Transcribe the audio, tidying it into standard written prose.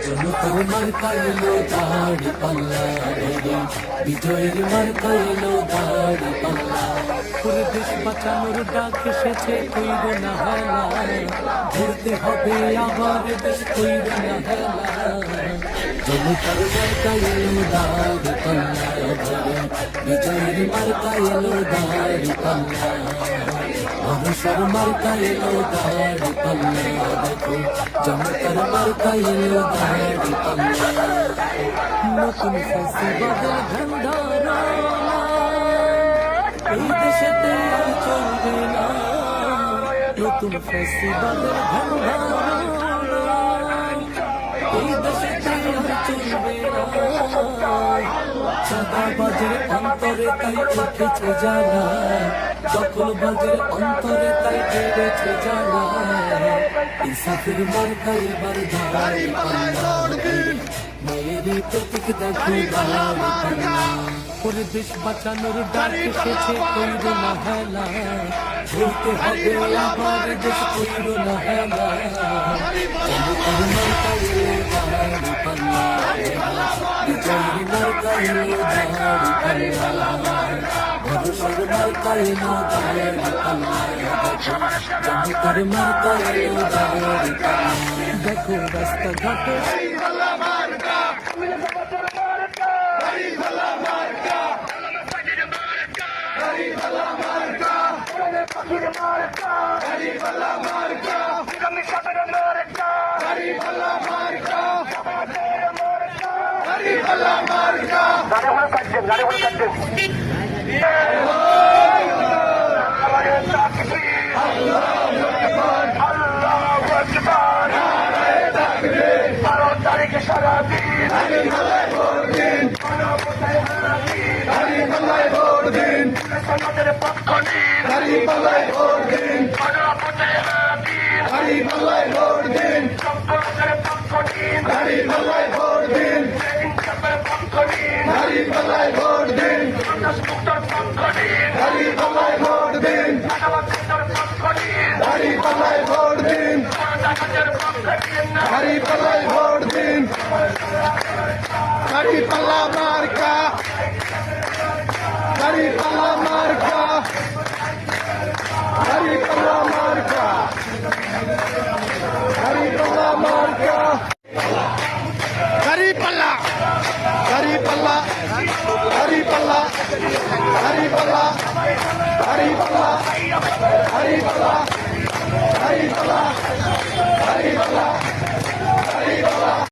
জনতার মার্কা এলো দাড়ি পাল্লা রে, বিজয়ের মার্কা এলো দাড়ি পাল্লা। পুরো দেশ বাঁচানোর ডাক এসেছে, কইব না হেলা, ঘুরতে হবে আবার দেশ, কইব না হেলা। জনতার মার্কা এলো দাড়ি পাল্লা রে, বিজয়ের মার্কা এলো দাড়ি পাল্লা। মানুষের মার্কা এলো দাড়ি পাল্লা, দেখো জনতার মার্কা এলো দাড়ি পাল্লা। নতুন ফ্যাসিবাদের ঝান্ডা এই দেশেতে আর চলবে না, নতুন ফ্যাসিবাদের ঝান্ডা এই দেশেতে আর চলবে না। চাঁদাবাজের অন্তরে তাই উঠেছে জ্বালা, দখলবাজের অন্তরে তাই বেড়েছে জ্বালা। ইনসাফের মার্কা এবার দাড়ি পাল্লা, মেয়েরই প্রতীক দেখো দাড়ি পাল্লা। পুরো দেশ বাঁচানোর ডাক এসেছে, কইর না হেলা, ঘুরতে হবে আবার দেশ, কইর না হেলা। জনতার মার্কা এলো দাড়ি পাল্লা, বিজয়ের মার্কা এলো দাড়ি পাল্লা। ভরসার মার্কা এলো দাড়ি পাল্লা, জনতার মার্কা এলো দাড়ি পাল্লা। দেখো রাস্তাঘাটে দাড়ি পাল্লা